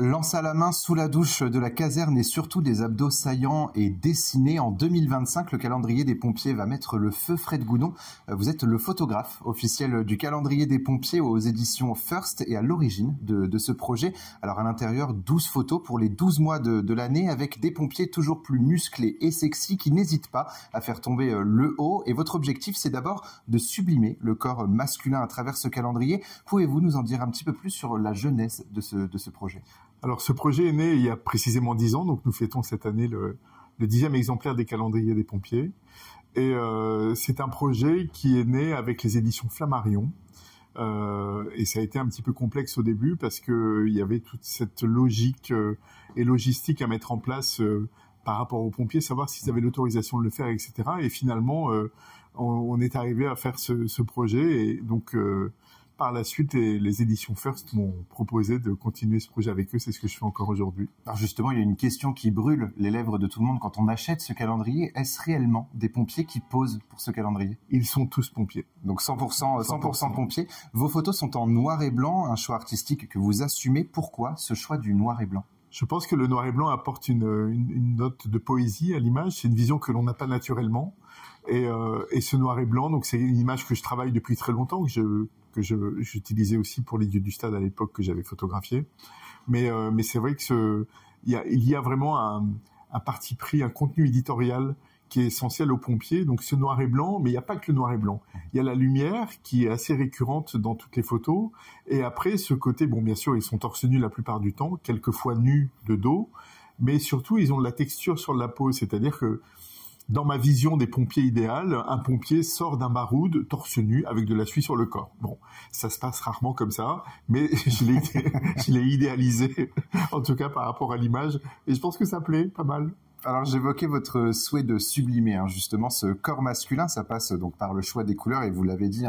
Lance à la main sous la douche de la caserne et surtout des abdos saillants et dessinés. En 2025, le calendrier des pompiers va mettre le feu. Fred Goudon, vous êtes le photographe officiel du calendrier des pompiers aux éditions First et à l'origine de ce projet. Alors à l'intérieur, 12 photos pour les 12 mois de l'année avec des pompiers toujours plus musclés et sexy qui n'hésitent pas à faire tomber le haut. Et votre objectif, c'est d'abord de sublimer le corps masculin à travers ce calendrier. Pouvez-vous nous en dire un petit peu plus sur la genèse de ce projet ? Alors, ce projet est né il y a précisément 10 ans, donc nous fêtons cette année le 10e exemplaire des calendriers des pompiers. Et c'est un projet qui est né avec les éditions Flammarion. Et ça a été un petit peu complexe au début parce que il y avait toute cette logique et logistique à mettre en place par rapport aux pompiers, savoir s'ils avaient l'autorisation de le faire, etc. Et finalement, on est arrivé à faire ce projet. Et donc, par la suite, les éditions First m'ont proposé de continuer ce projet avec eux. C'est ce que je fais encore aujourd'hui. Alors justement, il y a une question qui brûle les lèvres de tout le monde quand on achète ce calendrier. Est-ce réellement des pompiers qui posent pour ce calendrier ? Ils sont tous pompiers. Donc 100% pompiers. Vos photos sont en noir et blanc, un choix artistique que vous assumez. Pourquoi ce choix du noir et blanc ? Je pense que le noir et blanc apporte une note de poésie à l'image. C'est une vision que l'on n'a pas naturellement. Et ce noir et blanc, donc c'est une image que je travaille depuis très longtemps, que j'utilisais aussi pour les dieux du stade à l'époque que j'avais photographié. Mais c'est vrai que il y a vraiment un parti pris, un contenu éditorial qui est essentiel aux pompiers. Donc ce noir et blanc, mais il n'y a pas que le noir et blanc. Il y a la lumière qui est assez récurrente dans toutes les photos. Et après, ce côté, bon, bien sûr, ils sont torse nu la plupart du temps, quelquefois nus de dos, mais surtout, ils ont de la texture sur la peau. C'est-à-dire que dans ma vision des pompiers idéal, un pompier sort d'un baroud torse nu avec de la suie sur le corps. Bon, ça se passe rarement comme ça, mais je l'ai idéalisé, en tout cas par rapport à l'image, et je pense que ça plaît pas mal. Alors j'évoquais votre souhait de sublimer justement ce corps masculin, ça passe donc par le choix des couleurs et vous l'avez dit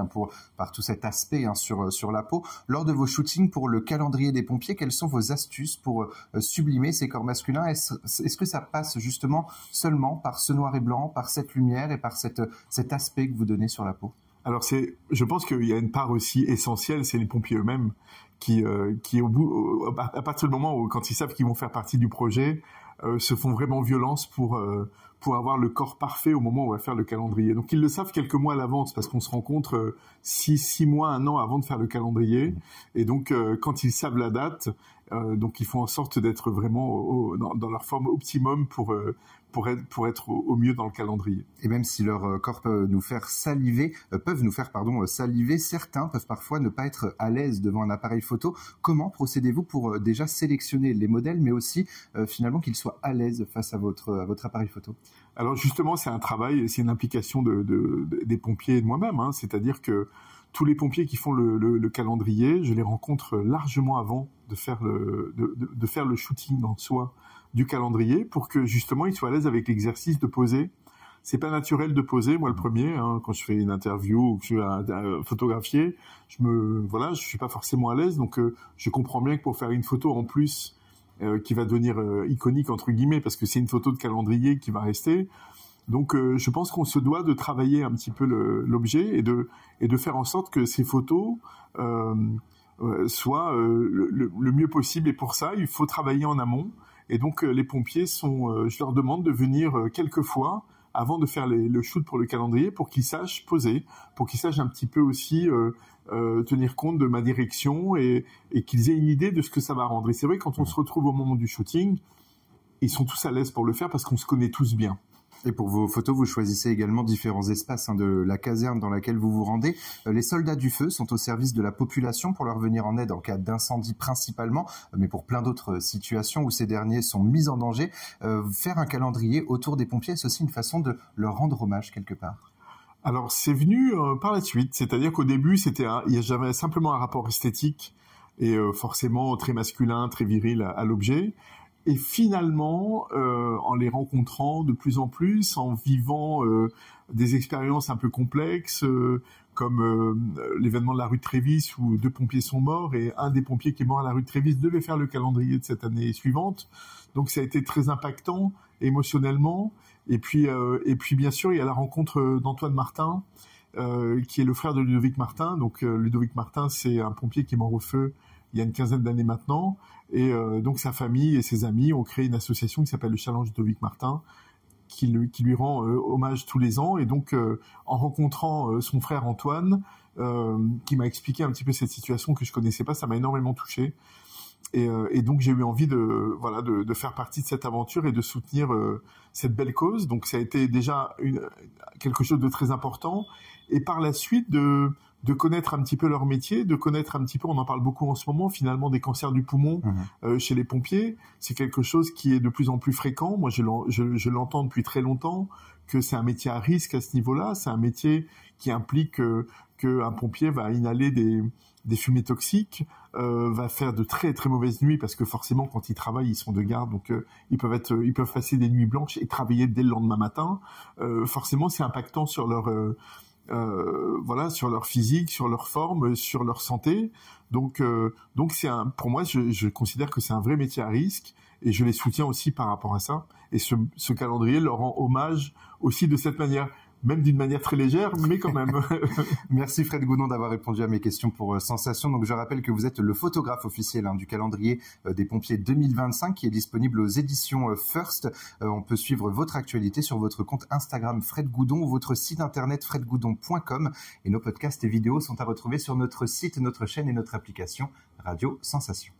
par tout cet aspect sur la peau. Lors de vos shootings pour le calendrier des pompiers, quelles sont vos astuces pour sublimer ces corps masculins ? Est-ce que ça passe justement seulement par ce noir et blanc, par cette lumière et par cet aspect que vous donnez sur la peau ? Alors je pense qu'il y a une part aussi essentielle, c'est les pompiers eux-mêmes qui au bout, à partir du moment où quand ils savent qu'ils vont faire partie du projet, se font vraiment violence pour avoir le corps parfait au moment où on va faire le calendrier. Donc ils le savent quelques mois à l'avance parce qu'on se rencontre 6 mois, 1 an avant de faire le calendrier. Et donc quand ils savent la date, donc ils font en sorte d'être vraiment dans leur forme optimum pour être au mieux dans le calendrier. Et même si leur corps peuvent nous faire saliver, certains peuvent parfois ne pas être à l'aise devant un appareil photo. Comment procédez-vous pour déjà sélectionner les modèles, mais aussi finalement qu'ils soient à l'aise face à votre appareil photo ? Alors justement, c'est un travail, c'est une implication des pompiers et de moi-même. C'est-à-dire que tous les pompiers qui font le calendrier, je les rencontre largement avant de faire le shooting en soi du calendrier pour que justement ils soient à l'aise avec l'exercice de poser. C'est pas naturel de poser, moi le premier, quand je fais une interview ou que je suis photographier, je suis pas forcément à l'aise, donc je comprends bien que pour faire une photo en plus qui va devenir iconique entre guillemets parce que c'est une photo de calendrier qui va rester. Donc je pense qu'on se doit de travailler un petit peu l'objet et de faire en sorte que ces photos soient le mieux possible. Et pour ça, il faut travailler en amont. Et donc les pompiers je leur demande de venir quelques fois avant de faire le shoot pour le calendrier pour qu'ils sachent poser, pour qu'ils sachent un petit peu aussi tenir compte de ma direction et qu'ils aient une idée de ce que ça va rendre. Et c'est vrai, quand on se retrouve au moment du shooting, ils sont tous à l'aise pour le faire parce qu'on se connaît tous bien. Et pour vos photos, vous choisissez également différents espaces de la caserne dans laquelle vous vous rendez. Les soldats du feu sont au service de la population pour leur venir en aide en cas d'incendie principalement, mais pour plein d'autres situations où ces derniers sont mis en danger. Faire un calendrier autour des pompiers, c'est aussi une façon de leur rendre hommage quelque part. Alors c'est venu par la suite, c'est-à-dire qu'au début j'avais simplement un rapport esthétique et forcément très masculin, très viril à l'objet. Et finalement, en les rencontrant de plus en plus, en vivant des expériences un peu complexes, comme l'événement de la rue de Trévis où 2 pompiers sont morts et un des pompiers qui est mort à la rue de Trévis devait faire le calendrier de cette année suivante. Donc ça a été très impactant émotionnellement. Et puis bien sûr, il y a la rencontre d'Antoine Martin, qui est le frère de Ludovic Martin. Donc Ludovic Martin, c'est un pompier qui est mort au feu il y a une quinzaine d'années maintenant. Et donc sa famille et ses amis ont créé une association qui s'appelle le Challenge Ludovic Martin, qui lui rend hommage tous les ans. Et donc, en rencontrant son frère Antoine, qui m'a expliqué un petit peu cette situation que je connaissais pas, ça m'a énormément touché. Et donc, j'ai eu envie de faire partie de cette aventure et de soutenir cette belle cause. Donc, ça a été déjà quelque chose de très important. Et par la suite, de connaître un petit peu leur métier, de connaître un petit peu, on en parle beaucoup en ce moment, finalement, des cancers du poumon chez les pompiers. C'est quelque chose qui est de plus en plus fréquent. Moi, je l'entends depuis très longtemps, que c'est un métier à risque à ce niveau-là. C'est un métier qui implique qu'un pompier va inhaler des fumées toxiques, va faire de très très mauvaises nuits, parce que forcément, quand ils travaillent, ils sont de garde, donc ils peuvent passer des nuits blanches et travailler dès le lendemain matin. Forcément, c'est impactant sur sur leur physique, sur leur forme, sur leur santé. Donc pour moi, je considère que c'est un vrai métier à risque, et je les soutiens aussi par rapport à ça. Et ce calendrier leur rend hommage aussi de cette manière, même d'une manière très légère, mais quand même. Merci Fred Goudon d'avoir répondu à mes questions pour Sensation. Donc je rappelle que vous êtes le photographe officiel du calendrier des pompiers 2025, qui est disponible aux éditions First. On peut suivre votre actualité sur votre compte Instagram Fred Goudon ou votre site internet fredgoudon.com. Et nos podcasts et vidéos sont à retrouver sur notre site, notre chaîne et notre application Radio Sensation.